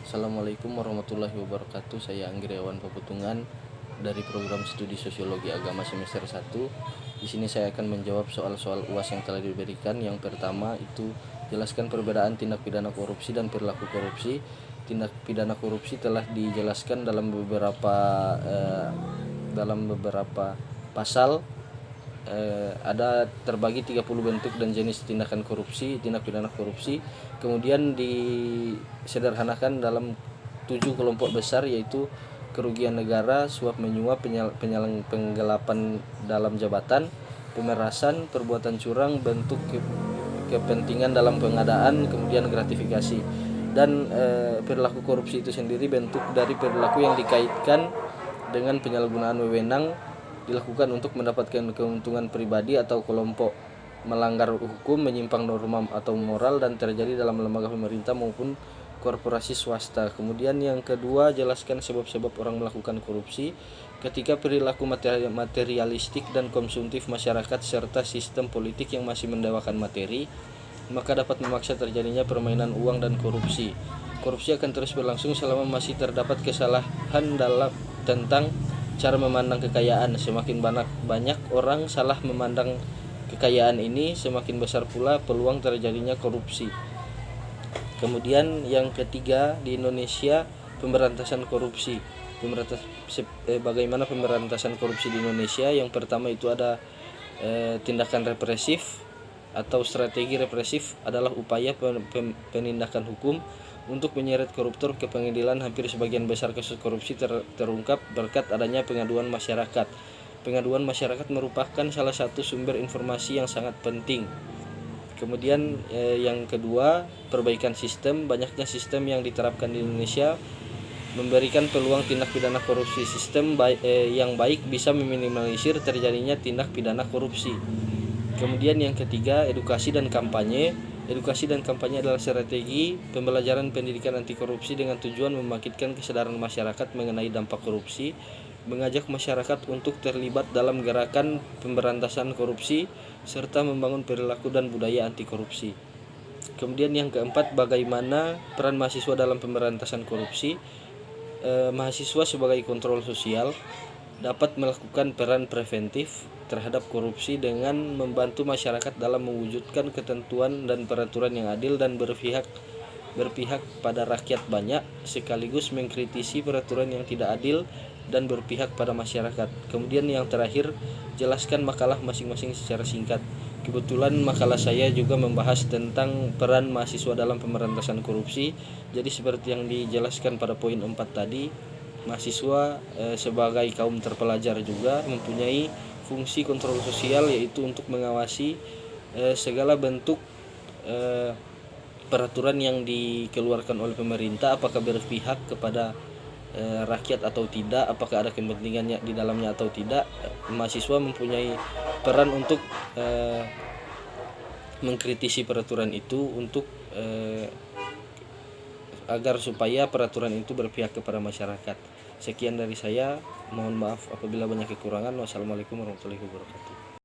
Assalamualaikum warahmatullahi wabarakatuh. Saya Anggriawan Peputungan dari program studi Sosiologi Agama semester 1. Di sini saya akan menjawab soal-soal UAS yang telah diberikan. Yang pertama itu jelaskan perbedaan tindak pidana korupsi dan perilaku korupsi. Tindak pidana korupsi telah dijelaskan dalam beberapa pasal. Ada terbagi 30 bentuk dan jenis tindak pidana korupsi. Kemudian disederhanakan dalam 7 kelompok besar, yaitu kerugian negara, suap menyuap, penggelapan dalam jabatan, pemerasan, perbuatan curang, bentuk kepentingan dalam pengadaan, kemudian gratifikasi. Dan perilaku korupsi itu sendiri bentuk dari perilaku yang dikaitkan dengan penyalahgunaan wewenang dilakukan untuk mendapatkan keuntungan pribadi atau kelompok, melanggar hukum, menyimpang norma atau moral, dan terjadi dalam lembaga pemerintah maupun korporasi swasta. Kemudian yang kedua, jelaskan sebab-sebab orang melakukan korupsi. Ketika perilaku materialistik dan konsumtif masyarakat serta sistem politik yang masih mendewakan materi, maka dapat memaksa terjadinya permainan uang dan korupsi. Korupsi akan terus berlangsung selama masih terdapat kesalahan tentang cara memandang kekayaan. Semakin banyak orang salah memandang kekayaan ini, semakin besar pula peluang terjadinya korupsi. Kemudian yang ketiga, di Indonesia pemberantasan korupsi. Bagaimana pemberantasan korupsi di Indonesia? Yang pertama itu ada tindakan represif atau strategi represif adalah upaya penindakan hukum untuk menyeret koruptor ke pengadilan. Hampir sebagian besar kasus korupsi terungkap berkat adanya pengaduan masyarakat. Pengaduan masyarakat merupakan salah satu sumber informasi yang sangat penting. Kemudian yang kedua, perbaikan sistem. Banyaknya sistem yang diterapkan di Indonesia memberikan peluang tindak pidana korupsi. Sistem yang baik bisa meminimalisir terjadinya tindak pidana korupsi. Kemudian yang ketiga, edukasi dan kampanye. Edukasi dan kampanye adalah strategi pembelajaran pendidikan anti korupsi dengan tujuan membangkitkan kesadaran masyarakat mengenai dampak korupsi, mengajak masyarakat untuk terlibat dalam gerakan pemberantasan korupsi, serta membangun perilaku dan budaya anti korupsi. Kemudian yang keempat, bagaimana peran mahasiswa dalam pemberantasan korupsi. Mahasiswa sebagai kontrol sosial dapat melakukan peran preventif terhadap korupsi dengan membantu masyarakat dalam mewujudkan ketentuan dan peraturan yang adil dan berpihak pada rakyat banyak, sekaligus mengkritisi peraturan yang tidak adil dan berpihak pada masyarakat. Kemudian yang terakhir, jelaskan makalah masing-masing secara singkat. Kebetulan makalah saya juga membahas tentang peran mahasiswa dalam pemberantasan korupsi. Jadi seperti yang dijelaskan pada poin 4 tadi, mahasiswa sebagai kaum terpelajar juga mempunyai fungsi kontrol sosial, yaitu untuk mengawasi segala bentuk peraturan yang dikeluarkan oleh pemerintah, apakah berpihak kepada rakyat atau tidak, apakah ada kepentingannya di dalamnya atau tidak. Mahasiswa mempunyai peran untuk mengkritisi peraturan itu untuk agar supaya peraturan itu berpihak kepada masyarakat. Sekian dari saya, mohon maaf apabila banyak kekurangan. Wassalamualaikum warahmatullahi wabarakatuh.